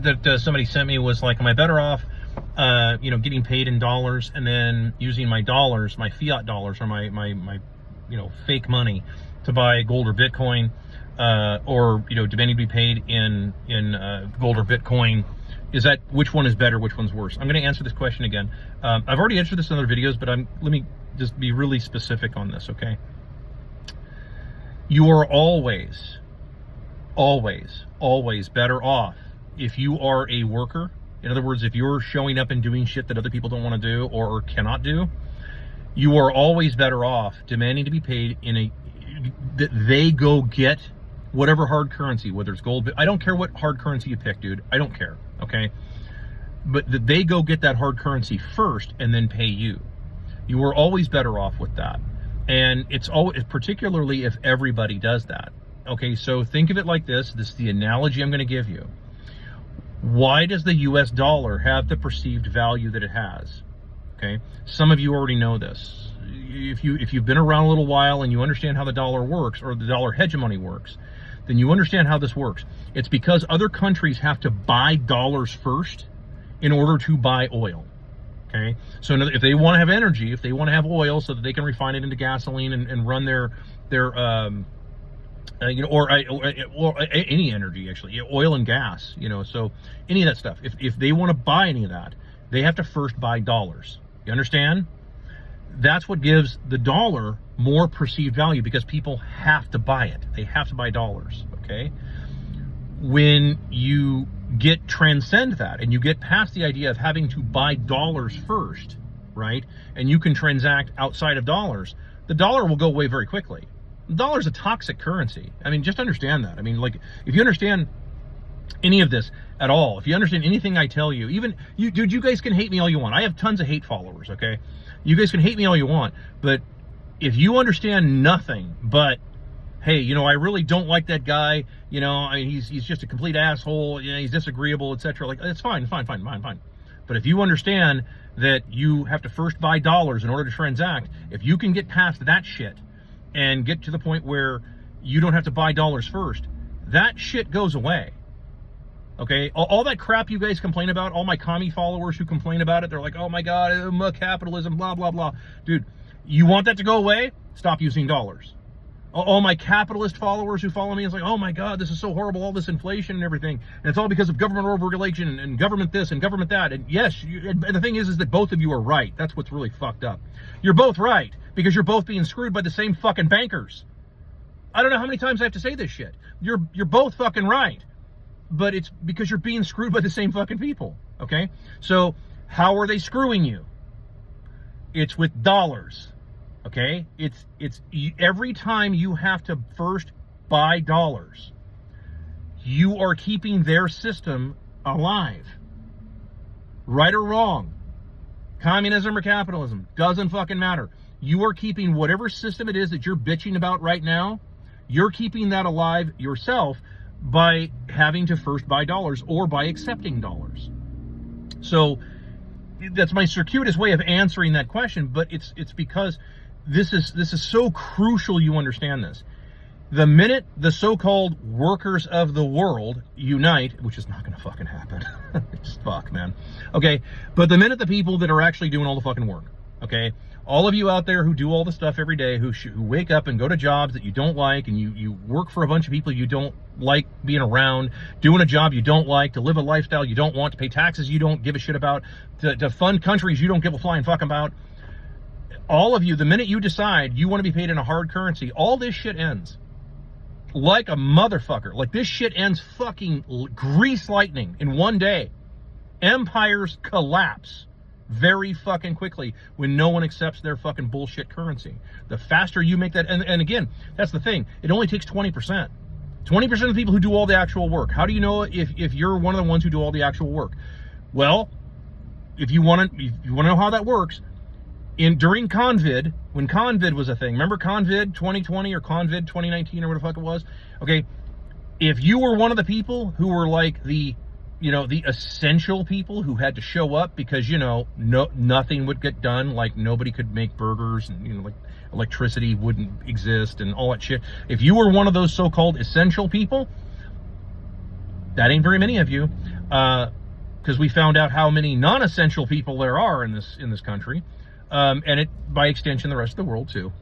that somebody sent me was like, am I better off, getting paid in dollars and then using my dollars, my fiat dollars, or my fake money to buy gold or Bitcoin, or demanding to be paid in gold or Bitcoin? Which one is better? Which one's worse? I'm going to answer this question again. I've already answered this in other videos, but let me just be really specific on this, okay? You are always better off if you are a worker. In other words, if you're showing up and doing shit that other people don't want to do or cannot do, you are always better off demanding to be paid that they go get whatever hard currency, whether it's gold. I don't care what hard currency you pick, dude. I don't care, okay? But that they go get that hard currency first and then pay you. You are always better off with that. And it's always, particularly if everybody does that. Okay, so think of it like this. This is the analogy I'm going to give you. Why does the US dollar have the perceived value that it has? Okay, some of you already know this. If you've been around a little while and you understand how the dollar works, or the dollar hegemony works, then you understand how this works. It's because other countries have to buy dollars first in order to buy oil. Okay, so if they want to have energy, if they want to have oil so that they can refine it into gasoline and run their or any energy, actually, oil and gas, so any of that stuff. If they want to buy any of that, they have to first buy dollars. You understand? That's what gives the dollar more perceived value, because people have to buy it. They have to buy dollars, okay? When you transcend that and you get past the idea of having to buy dollars first, right? And you can transact outside of dollars, the dollar will go away very quickly. The dollar is a toxic currency. I mean, just understand that. I mean, like, if you understand any of this at all, if you understand anything I tell you, even you, dude, you guys can hate me all you want. I have tons of hate followers, okay? You guys can hate me all you want, but if you understand nothing but, hey, I really don't like that guy, he's just a complete asshole, he's disagreeable, etc. Like, it's fine. But if you understand that you have to first buy dollars in order to transact, if you can get past that shit and get to the point where you don't have to buy dollars first, that shit goes away. Okay, all that crap you guys complain about, all my commie followers who complain about it, they're like, oh my God, capitalism, blah, blah, blah. Dude, you want that to go away? Stop using dollars. All my capitalist followers who follow me is like, oh my God, this is so horrible, all this inflation and everything. And it's all because of government overregulation and government this and government that. And yes, and the thing is that both of you are right. That's what's really fucked up. You're both right, because you're both being screwed by the same fucking bankers. I don't know how many times I have to say this shit. You're both fucking right. But it's because you're being screwed by the same fucking people, okay? So how are they screwing you? It's with dollars, okay? It's every time you have to first buy dollars, you are keeping their system alive. Right or wrong, communism or capitalism, doesn't fucking matter. You are keeping whatever system it is that you're bitching about right now, you're keeping that alive yourself by having to first buy dollars or by accepting dollars. So that's my circuitous way of answering that question, but it's because this is so crucial you understand this. The minute the so-called workers of the world unite, which is not going to fucking happen, it's fuck, man. Okay, but the minute the people that are actually doing all the fucking work, okay, all of you out there who do all the stuff every day, who wake up and go to jobs that you don't like, and you work for a bunch of people you don't like being around, doing a job you don't like, to live a lifestyle you don't want, to pay taxes you don't give a shit about, to fund countries you don't give a flying fuck about, all of you, the minute you decide you want to be paid in a hard currency, all this shit ends. Like a motherfucker. Like, this shit ends fucking grease lightning in one day. Empires collapse very fucking quickly when no one accepts their fucking bullshit currency. The faster you make that, and again, that's the thing, it only takes 20%. 20% of the people who do all the actual work. How do you know if you're one of the ones who do all the actual work? Well, if you want to know how that works, during COVID, when COVID was a thing, remember COVID 2020 or COVID 2019 or what the fuck it was? Okay, if you were one of the people who were like the essential people who had to show up because, nothing would get done, like nobody could make burgers, and, like electricity wouldn't exist and all that shit. If you were one of those so-called essential people, that ain't very many of you. because we found out how many non-essential people there are in this country, and it by extension the rest of the world too.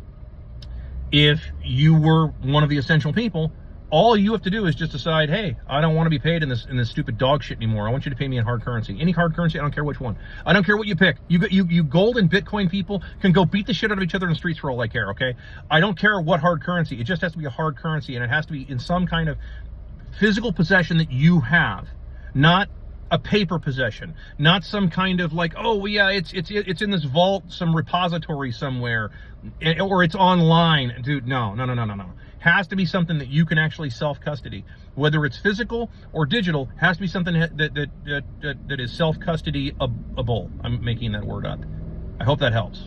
If you were one of the essential people, all you have to do is just decide, hey, I don't want to be paid in this stupid dog shit anymore. I want you to pay me in hard currency. Any hard currency, I don't care which one. I don't care what you pick. You gold and Bitcoin people can go beat the shit out of each other in the streets for all I care, okay? I don't care what hard currency. It just has to be a hard currency, and it has to be in some kind of physical possession that you have, not a paper possession, not some kind of like, oh yeah, it's in this vault, some repository somewhere, or it's online. Dude, no. Has to be something that you can actually self-custody, whether it's physical or digital. Has to be something that is self-custody-able. I'm making that word up. I hope that helps.